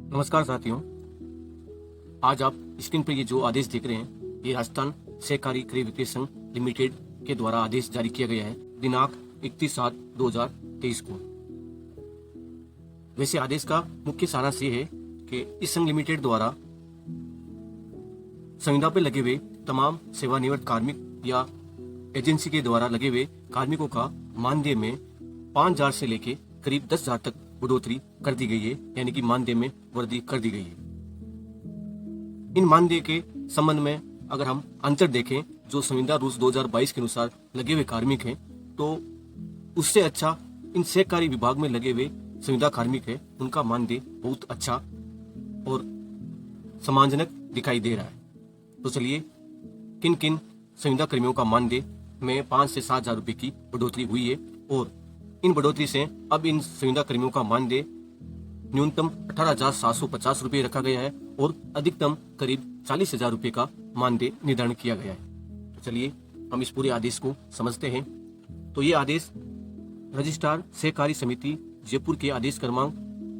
नमस्कार साथियों। आज आप स्क्रीन पर ये जो आदेश देख रहे हैं, ये राजस्थान सहकारी क्रय विक्रय संघ लिमिटेड के द्वारा आदेश जारी किया गया है दिनांक 31/7/2023 को। वैसे आदेश का मुख्य सारांश ये है कि इस संघ लिमिटेड द्वारा संविदा पर लगे हुए तमाम सेवानिवृत्त कार्मिक या एजेंसी के द्वारा लगे हुए कार्मिकों का मानदेय में 5,000 से लेके करीब 10,000 तक बढ़ोतरी कर दी गई है, यानी कि मानदेय में वृद्धि कर दी गई है। इन मानदेय के संबंध में अगर हम अंतर देखें, जो संविदा रूल्स 2022 के अनुसार लगे हुए कार्मिक हैं, तो उससे अच्छा इन सहकारी विभाग में लगे हुए संविदा कार्मिक है, उनका मानदेय बहुत अच्छा और सम्मानजनक दिखाई दे रहा है। तो चलिए किन किन संविदा कर्मियों का मानदेय में 5 से 7,000 रुपए की बढ़ोतरी हुई है, और इन बढ़ोतरी से अब इन संविदा कर्मियों का मानदेय न्यूनतम 18,750 रुपए रखा गया है और अधिकतम करीब 40,000 रुपए का मानदेय निर्धारण किया गया है। तो चलिए हम इस पूरे आदेश को समझते हैं। तो ये आदेश रजिस्ट्रार सहकारी समिति जयपुर के आदेश क्रमांक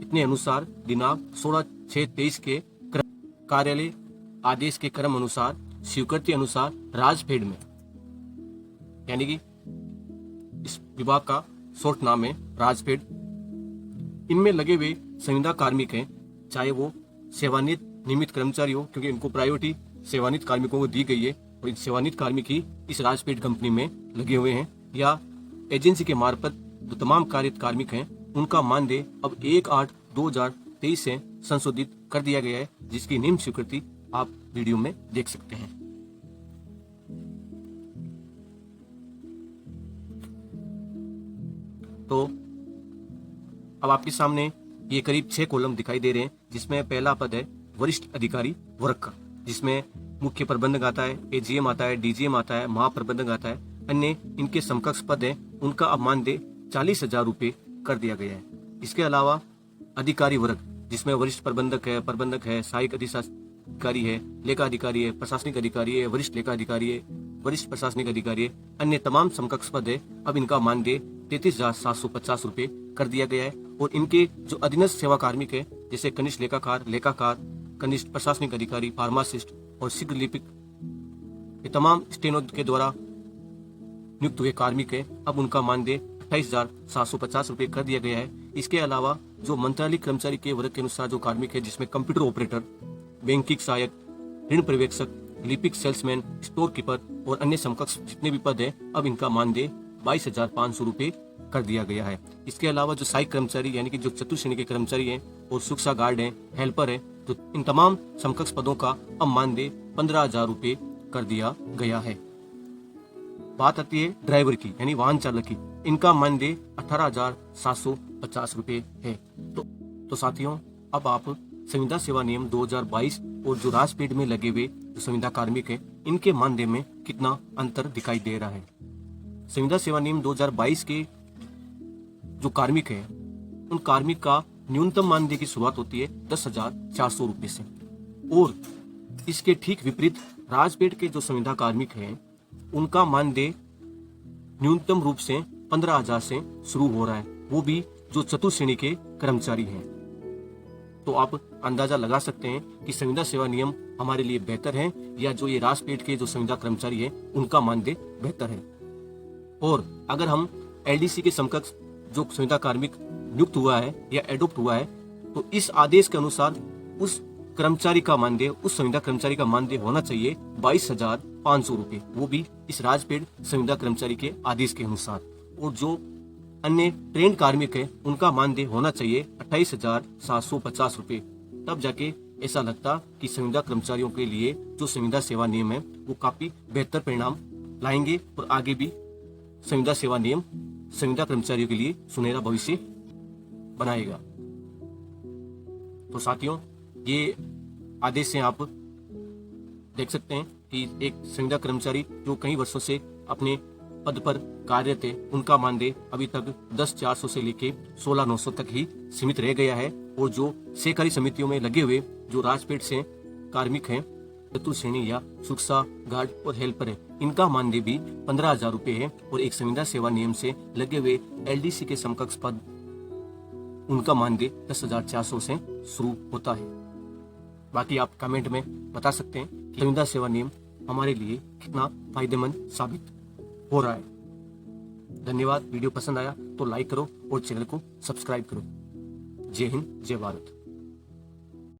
इतने अनुसार दिनांक 16/6/23 के कार्यालय आदेश के क्रम अनुसार स्वीकृति अनुसार राजफेड में, यानी कि इस विभाग का शॉर्ट नाम है राजफेड, इनमें लगे हुए संविदा कार्मिक हैं, चाहे वो सेवानिवृत्त नियमित कर्मचारी हो, क्योंकि इनको प्रायोरिटी सेवानिवृत्त कार्मिकों को दी गई है और इन सेवानिवृत्त कार्मिक ही इस राजफेड कंपनी में लगे हुए हैं, या एजेंसी के मार्फत जो तमाम कार्यरत कार्मिक हैं, उनका मानदेय अब 1/8/2023 से संशोधित कर दिया गया है, जिसकी निम्न स्वीकृति आप वीडियो में देख सकते हैं। तो अब आपके सामने ये करीब 6 कॉलम दिखाई दे रहे हैं, जिसमें पहला पद है वरिष्ठ अधिकारी वर्ग का, जिसमें मुख्य प्रबंधक आता है, एजीएम आता है, डीजीएम आता है, महाप्रबंधक आता है। अन्य इनके समकक्ष पद है, उनका अब मानदेय 40,000 रुपए कर दिया गया है। इसके अलावा अधिकारी वर्ग, जिसमें वरिष्ठ प्रबंधक है, सहायक अधिकारी है, लेखा अधिकारी है, प्रशासनिक अधिकारी है, वरिष्ठ लेखा अधिकारी है, वरिष्ठ प्रशासनिक अधिकारी है, अन्य तमाम समकक्ष पद है, अब इनका मानदेय 33,750 रुपए कर दिया गया है। और इनके जो अधीनस्थ सेवा कार्मिक है, जैसे कनिष्ठ लेखाकार, कनिष्ठ प्रशासनिक अधिकारी, फार्मासिस्ट और शीघ्र लिपिक, ये तमाम स्टेनो के द्वारा नियुक्त हुए कार्मिक है, अब उनका मानदेय 28,750 रुपए कर दिया गया है। इसके अलावा जो मंत्रालय कर्मचारी के वर्ग के अनुसार जो कार्मिक है, जिसमें कंप्यूटर ऑपरेटर, बैंकिंग सहायक, ऋण पर्यवेक्षक, लिपिक, सेल्समैन, स्टोर कीपर और अन्य समकक्ष जितने भी पद है, अब इनका मानदेय 22,500 रुपए कर दिया गया है। इसके अलावा जो सहायक कर्मचारी, यानी कि जो चतुर्थ श्रेणी के कर्मचारी हैं और सुरक्षा गार्ड हैं, हेल्पर है, तो इन तमाम समकक्ष पदों का अब मानदेय 15,000 रुपए कर दिया गया है। बात आती है ड्राइवर की, यानी वाहन चालक की, इनका मानदेय 18,750 रुपए है। तो साथियों, अब आप संविदा सेवा नियम 2022 और जो राजफेड में लगे हुए जो संविदा कार्मिक है, इनके मानदेय में कितना अंतर दिखाई दे रहा है। संविदा सेवा नियम 2022 के जो कार्मिक है, उन कार्मिक का न्यूनतम मानदेय की शुरुआत होती है 10,400 रुपए से, और इसके ठीक विपरीत राजफेड के जो संविदा कार्मिक हैं, उनका मानदेय न्यूनतम रूप से 15,000 से शुरू हो रहा है, वो भी जो चतुर्थ श्रेणी के कर्मचारी हैं। तो आप अंदाजा लगा सकते हैं कि संविदा सेवा नियम हमारे लिए बेहतर है, या जो ये राजफेड के जो संविदा कर्मचारी है, उनका मानदेय बेहतर है। और अगर हम एलडीसी के समकक्ष जो संविदा कार्मिक नियुक्त हुआ है या एडॉप्ट हुआ है, तो इस आदेश के अनुसार उस कर्मचारी का मानदेय, उस संविदा कर्मचारी का मानदेय होना चाहिए 22,500 रुपए, वो भी इस राजफेड संविदा कर्मचारी के आदेश के अनुसार। और जो अन्य ट्रेंड कार्मिक है, उनका मानदेय होना चाहिए 28,750 रुपए। तब जाके ऐसा लगता कि संविदा कर्मचारियों के लिए जो संविदा सेवा नियम है, वो काफी बेहतर परिणाम लाएंगे और आगे भी संविदा सेवा नियम संविदा कर्मचारियों के लिए सुनहरा भविष्य बनाएगा। तो साथियों, ये आदेश से आप देख सकते हैं कि एक संविदा कर्मचारी जो कई वर्षों से अपने पद पर कार्यरत है, उनका मानदेय अभी तक 10,400 से लेके 16,900 तक ही सीमित रह गया है। और जो सहकारी समितियों में लगे हुए जो राजफेड से कार्मिक हैं, चतुर्थ श्रेणी या सुरक्षा गार्ड और हेल्पर है, इनका मानदेय भी 15,000 रुपए है। और एक संविदा सेवा नियम से लगे हुए एलडीसी के समकक्ष पद, उनका मानदेय 10,400 से शुरू होता है। बाकी आप कमेंट में बता सकते हैं कि संविदा सेवा नियम हमारे लिए कितना फायदेमंद साबित हो रहा है। धन्यवाद। वीडियो पसंद आया तो लाइक करो और चैनल को सब्सक्राइब करो। जय हिंद, जय भारत।